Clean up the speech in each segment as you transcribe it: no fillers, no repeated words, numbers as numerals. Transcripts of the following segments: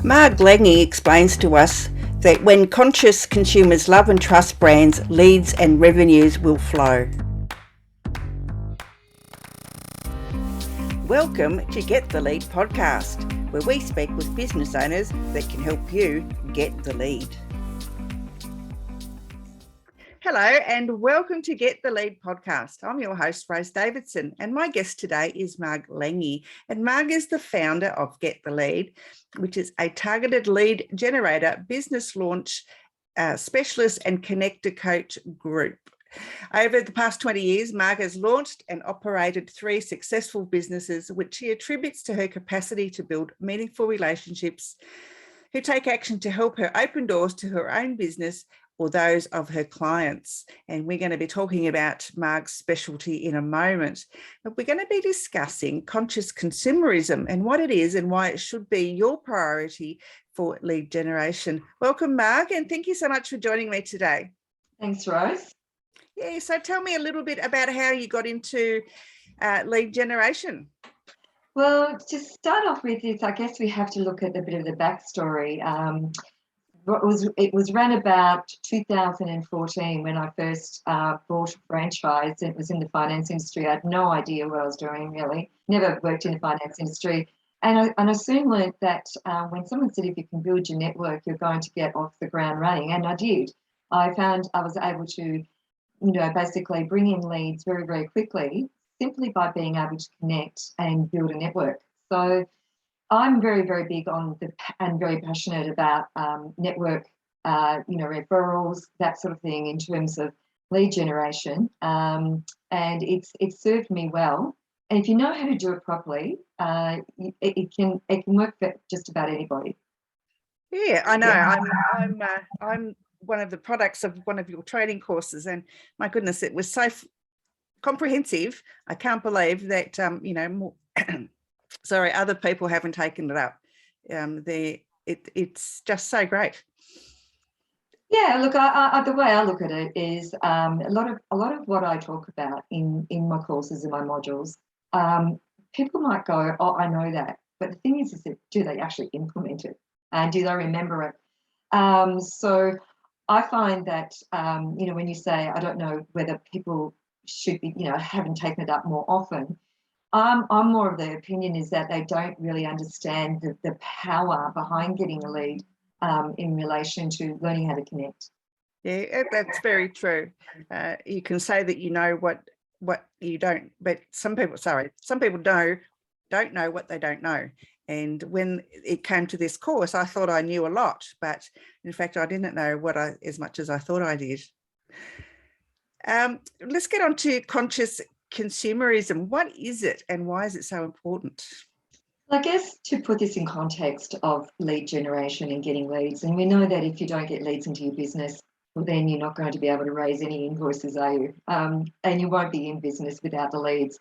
Marg Lange explains to us that when conscious consumers love and trust brands, leads and revenues will flow. Welcome to Get the Lead podcast, where we speak with business owners that can help you get the lead. Hello and welcome to Get the Lead podcast. I'm your host, Rose Davidson, and my guest today is Marg Lange. And Marg is the founder of Get the Lead, which is a targeted lead generator, business launch specialist and connector coach group. Over the past 20 years, Marg has launched and operated 3 successful businesses, which she attributes to her capacity to build meaningful relationships, who take action to help her open doors to her own business or those of her clients. And we're going to be talking about Marg's specialty in a moment. But we're going to be discussing conscious consumerism and what it is and why it should be your priority for lead generation. Welcome, Marg, and thank you so much for joining me today. Thanks, Rose. Yeah, so tell me a little bit about how you got into lead generation. Well, to start off with this, I guess we have to look at a bit of the backstory. It was around about 2014 when I first bought a franchise. It was in the finance industry. I had no idea what I was doing, really. Never worked in the finance industry. And I soon learned that when someone said if you can build your network, you're going to get off the ground running. And I did. I found I was able to, basically bring in leads very, very quickly, simply by being able to connect and build a network. So I'm very, very big on and very passionate about network, referrals, that sort of thing in terms of lead generation. And it's served me well. And if you know how to do it properly, it can work for just about anybody. Yeah, I know. Yeah. I'm one of the products of one of your training courses, and my goodness, it was so comprehensive. I can't believe that other people haven't taken it up. It's just so great. Yeah, look, the way I look at it is a lot of what I talk about in my courses and my modules. People might go, "Oh, I know that," but the thing is that do they actually implement it, and do they remember it? So I find that when you say I don't know whether people should be haven't taken it up more often. I'm more of the opinion is that they don't really understand the power behind getting a lead in relation to learning how to connect. Yeah, that's very true. You can say that you know what you don't, but some people don't know what they don't know. And when it came to this course, I thought I knew a lot, but in fact, I didn't know as much as I thought I did. Let's get on to conscious consumerism. What is it and why is it so important? I guess to put this in context of lead generation and getting leads, and we know that if you don't get leads into your business, well, then you're not going to be able to raise any invoices, are you? And you won't be in business without the leads.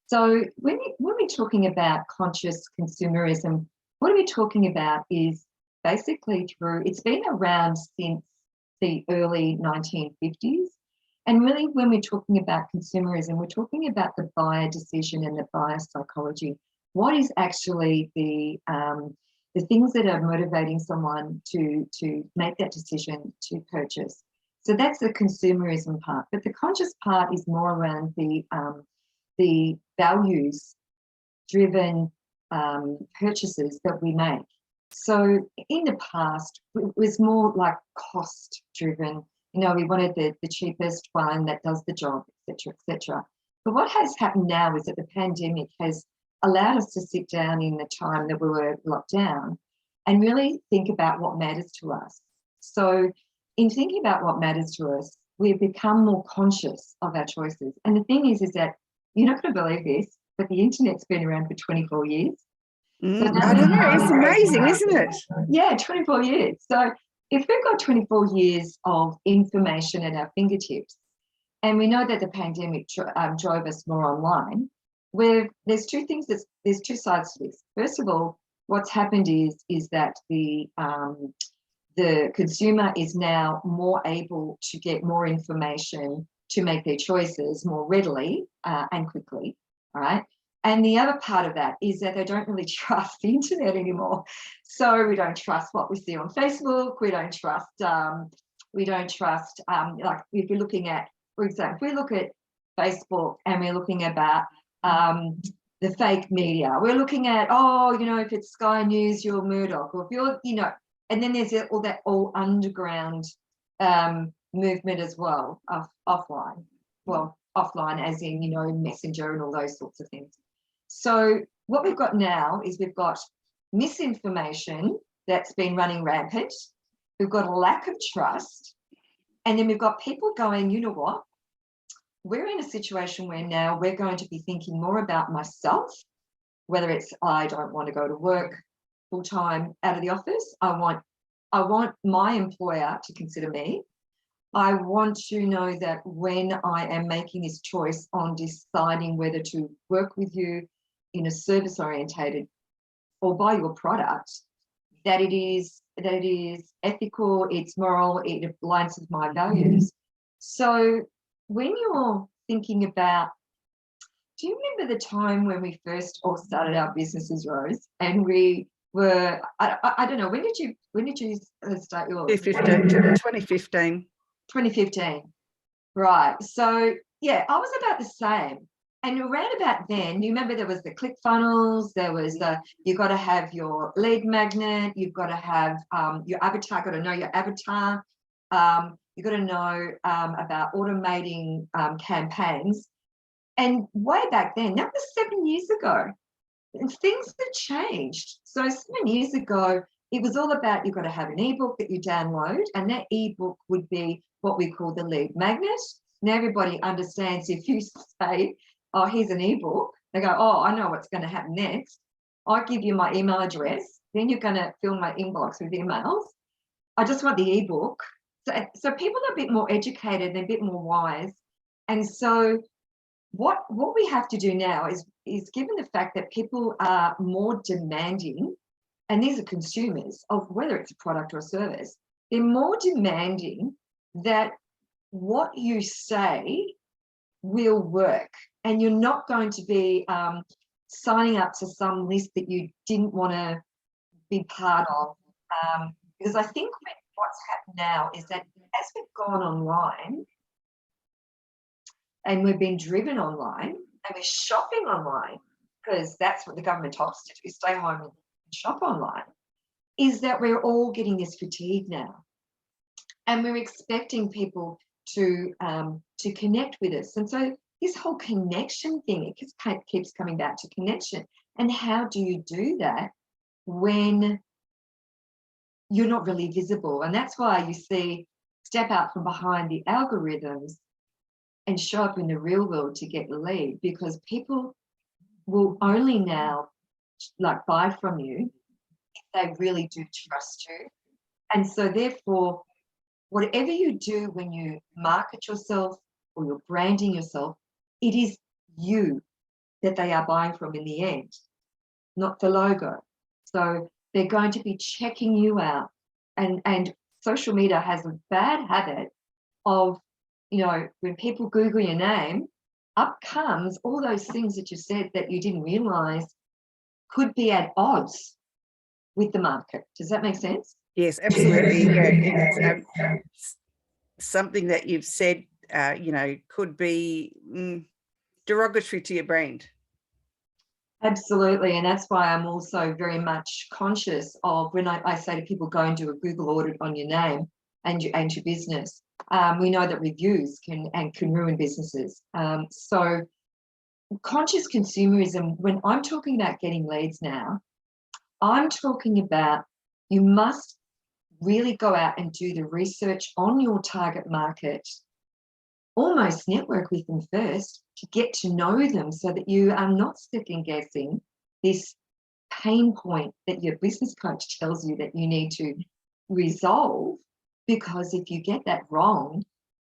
So when we're talking about conscious consumerism, what we're talking about is basically it's been around since the early 1950s. And really, when we're talking about consumerism, we're talking about the buyer decision and the buyer psychology. What is actually the things that are motivating someone to make that decision to purchase? So that's the consumerism part. But the conscious part is more around the values-driven purchases that we make. So in the past, it was more like cost-driven. We wanted the cheapest one that does the job, et cetera, et cetera. But what has happened now is that the pandemic has allowed us to sit down in the time that we were locked down and really think about what matters to us. So in thinking about what matters to us, we've become more conscious of our choices. And the thing is that you're not going to believe this, but the internet's been around for 24 years. I don't know. It's amazing, isn't it? Yeah, 24 years. So if we've got 24 years of information at our fingertips, and we know that the pandemic drove us more online, there's two sides to this. First of all, what's happened is that the consumer is now more able to get more information to make their choices more readily and quickly, all right? And the other part of that is that they don't really trust the internet anymore. So we don't trust what we see on Facebook. We don't trust, like if you're looking at, for example, if we look at Facebook and we're looking about the fake media, we're looking at, if it's Sky News, you're Murdoch, or if you're, and then there's all that underground movement as well, offline. Well, offline as in, Messenger and all those sorts of things. So what we've got now is we've got misinformation that's been running rampant. We've got a lack of trust. And then we've got people going, you know what? We're in a situation where now we're going to be thinking more about myself, whether it's I don't want to go to work full time out of the office. I want my employer to consider me. I want to know that when I am making this choice on deciding whether to work with you in a service orientated or buy your product, that it is ethical, it's moral, it aligns with my values. So when you're thinking about, do you remember the time when we first all started our businesses, Rose? And we were, I don't know, when did you start yours? 2015. 2015. Right. So yeah, I was about the same. And around about then, you remember there was the ClickFunnels, there was you got to have your lead magnet, you've got to have your avatar, got to know your avatar, you've got to know about automating campaigns. And way back then, that was 7 years ago, and things have changed. So 7 years ago, it was all about you've got to have an ebook that you download, and that ebook would be what we call the lead magnet. Now everybody understands if you say, oh, here's an ebook, they go, oh, I know what's going to happen next. I give you my email address, then you're going to fill my inbox with emails. I just want the ebook. So people are a bit more educated, they're a bit more wise. And so what we have to do now is given the fact that people are more demanding, and these are consumers of whether it's a product or a service, they're more demanding that what you say will work, and you're not going to be signing up to some list that you didn't want to be part of. Because I think what's happened now is that as we've gone online and we've been driven online and we're shopping online, because that's what the government told us to do, stay home and shop online, is that we're all getting this fatigue now. And we're expecting people to connect with us. And so this whole connection thing, it keeps coming back to connection. And how do you do that when you're not really visible? And that's why you see step out from behind the algorithms and show up in the real world to get the lead, because people will only now buy from you if they really do trust you. And so therefore, whatever you do when you market yourself or you're branding yourself, it is you that they are buying from in the end, not the logo. So they're going to be checking you out. And social media has a bad habit of, when people Google your name, up comes all those things that you said that you didn't realize could be at odds with the market. Does that make sense? Yes, absolutely. Yeah, it's something that you've said, could be derogatory to your brand. Absolutely. And that's why I'm also very much conscious of when I say to people, go and do a Google audit on your name and your business. We know that reviews can ruin businesses. So conscious consumerism, when I'm talking about getting leads now, I'm talking about you must really go out and do the research on your target market, almost network with them first to get to know them, so that you are not second guessing this pain point that your business coach tells you that you need to resolve. Because if you get that wrong,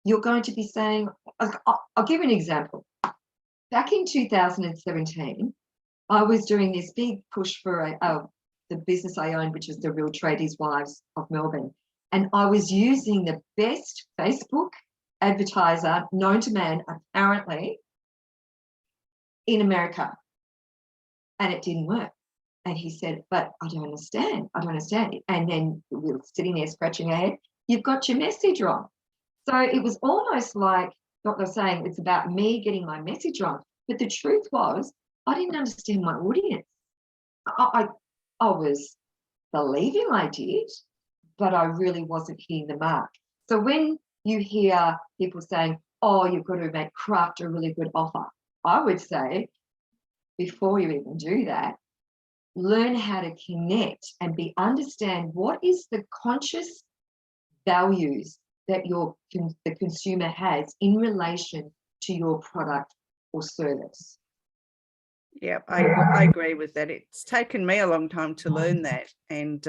you're going to be saying, I'll give you an example. Back in 2017, I was doing this big push for the business I owned, which was the Real Tradies Wives of Melbourne. And I was using the best Facebook advertiser known to man, apparently, in America. And it didn't work. And he said, but I don't understand. I don't understand. And then we were sitting there scratching our head. You've got your message wrong. So it was almost like what they're saying, it's about me getting my message wrong. But the truth was, I didn't understand my audience. I was believing I did, but I really wasn't hitting the mark. So when you hear people saying, oh, you've got to craft a really good offer, I would say, before you even do that, learn how to connect and understand what is the conscious values that the consumer has in relation to your product or service. Yeah, I agree with that. It's taken me a long time to learn that, and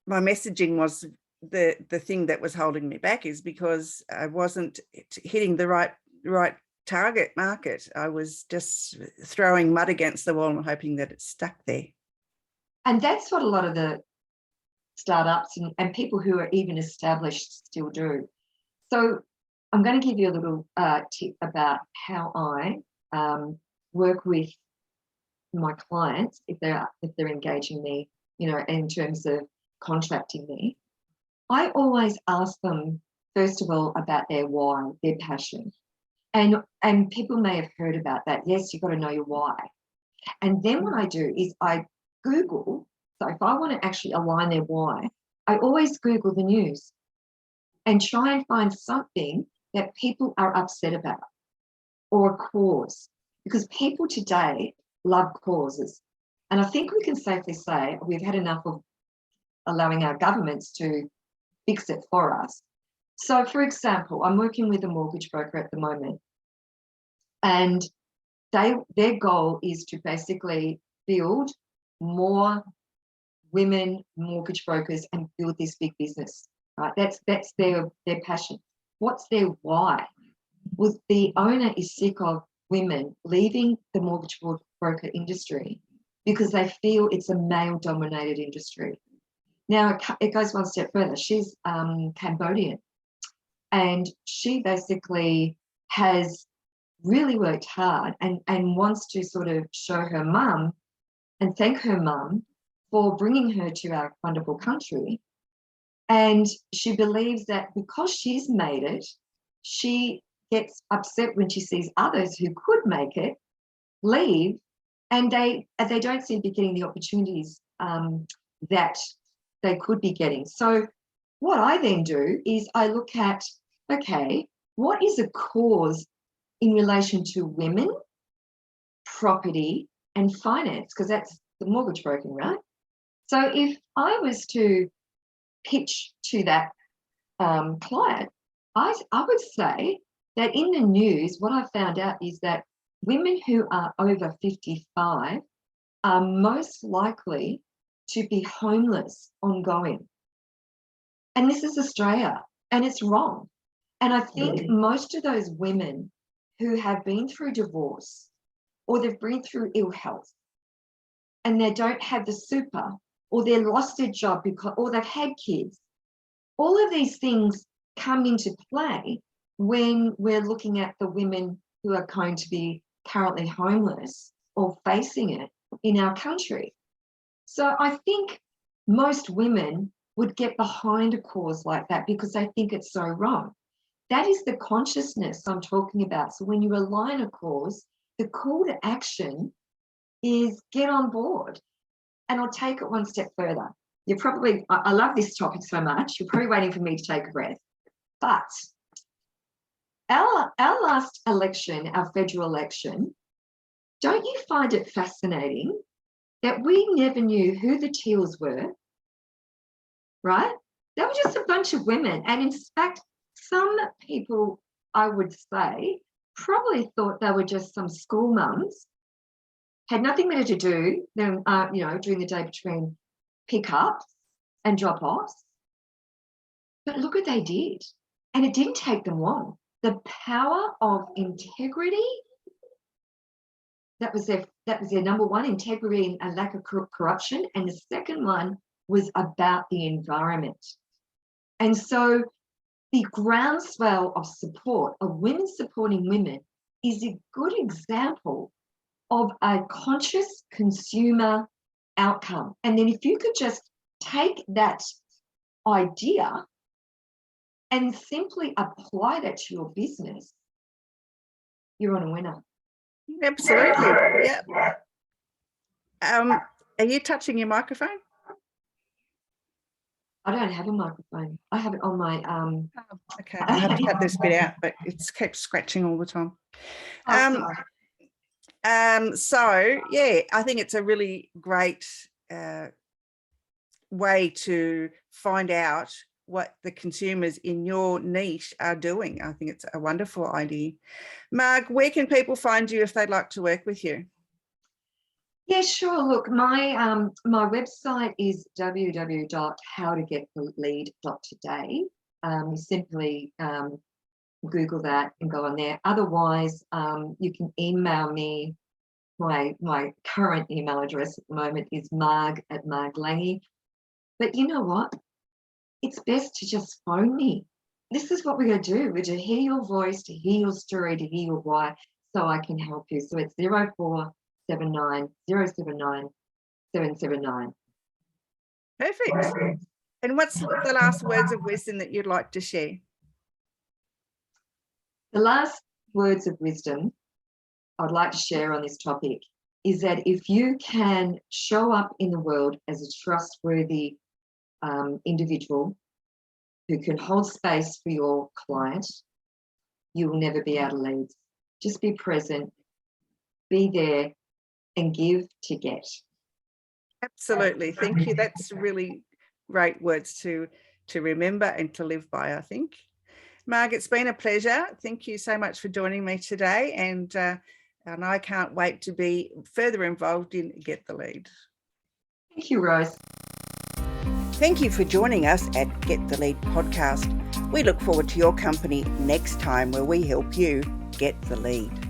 my messaging was the thing that was holding me back, is because I wasn't hitting the right target market. I was just throwing mud against the wall and hoping that it stuck there. And that's what a lot of the startups and people who are even established still do. So I'm going to give you a little tip about how I work with my clients if they're engaging me, in terms of contracting me. I always ask them, first of all, about their why, their passion. And people may have heard about that. Yes, you've got to know your why. And then what I do is I Google. So if I want to actually align their why, I always Google the news and try and find something that people are upset about or a cause, because people today love causes. And I think we can safely say we've had enough of allowing our governments to fix it for us. So, for example, I'm working with a mortgage broker at the moment, and their goal is to basically build more women mortgage brokers and build this big business, right? That's their passion. What's their why? Well, the owner is sick of women leaving the mortgage broker industry because they feel it's a male-dominated industry. Now, it goes one step further. She's Cambodian, and she basically has really worked hard and wants to sort of show her mum and thank her mum for bringing her to our wonderful country. And she believes that because she's made it, she gets upset when she sees others who could make it leave, and they don't seem to be getting the opportunities that they could be getting. So what I then do is I look at, okay, what is a cause in relation to women, property, and finance? Because that's the mortgage broking, right? So if I was to pitch to that client, I would say that in the news, what I found out is that women who are over 55 are most likely to be homeless ongoing. And this is Australia, and it's wrong. And I think most of those women who have been through divorce or they've been through ill health and they don't have the super, or they lost their job or they've had kids, all of these things come into play when we're looking at the women who are going to be currently homeless or facing it in our country. So I think most women would get behind a cause like that because they think it's so wrong. That is the consciousness I'm talking about. So when you align a cause, the call to action is get on board. And I'll take it one step further. I love this topic so much, you're probably waiting for me to take a breath. But our last election, our federal election, don't you find it fascinating that we never knew who the Teals were, right? They were just a bunch of women. And in fact, some people, I would say, probably thought they were just some school mums, had nothing better to do than, during the day between pickups and drop-offs. But look what they did. And it didn't take them long. The power of integrity, that was their number one, integrity and a lack of corruption. And the second one was about the environment. And so the groundswell of support, of women supporting women, is a good example of a conscious consumer outcome. And then if you could just take that idea and simply apply that to your business, you're on a winner. Absolutely. Yeah. Are you touching your microphone? I don't have a microphone. I have it on my Okay, I'll have to cut this bit out, but it keeps scratching all the time. So yeah, I think it's a really great way to find out what the consumers in your niche are doing. I think it's a wonderful idea. Marg, where can people find you if they'd like to work with you? Yeah, sure. Look, my website is www.howtogetthelead.today. You simply Google that and go on there. Otherwise, you can email me. My current email address at the moment is marg@Marg Lange. But you know what? It's best to just phone me. This is what we're going to do. We're to hear your voice, to hear your story, to hear your why, so I can help you. So it's 0479 079 779. Perfect. And what's the last words of wisdom that you'd like to share? The last words of wisdom I'd like to share on this topic is that if you can show up in the world as a trustworthy individual who can hold space for your client, you will never be out of leads. Just be present, be there, and give to get. Absolutely. Thank you. That's really great words to remember and to live by, I think. Marg, it's been a pleasure. Thank you so much for joining me today. And I can't wait to be further involved in Get the Lead. Thank you, Rose. Thank you for joining us at Get the Lead podcast. We look forward to your company next time where we help you get the lead.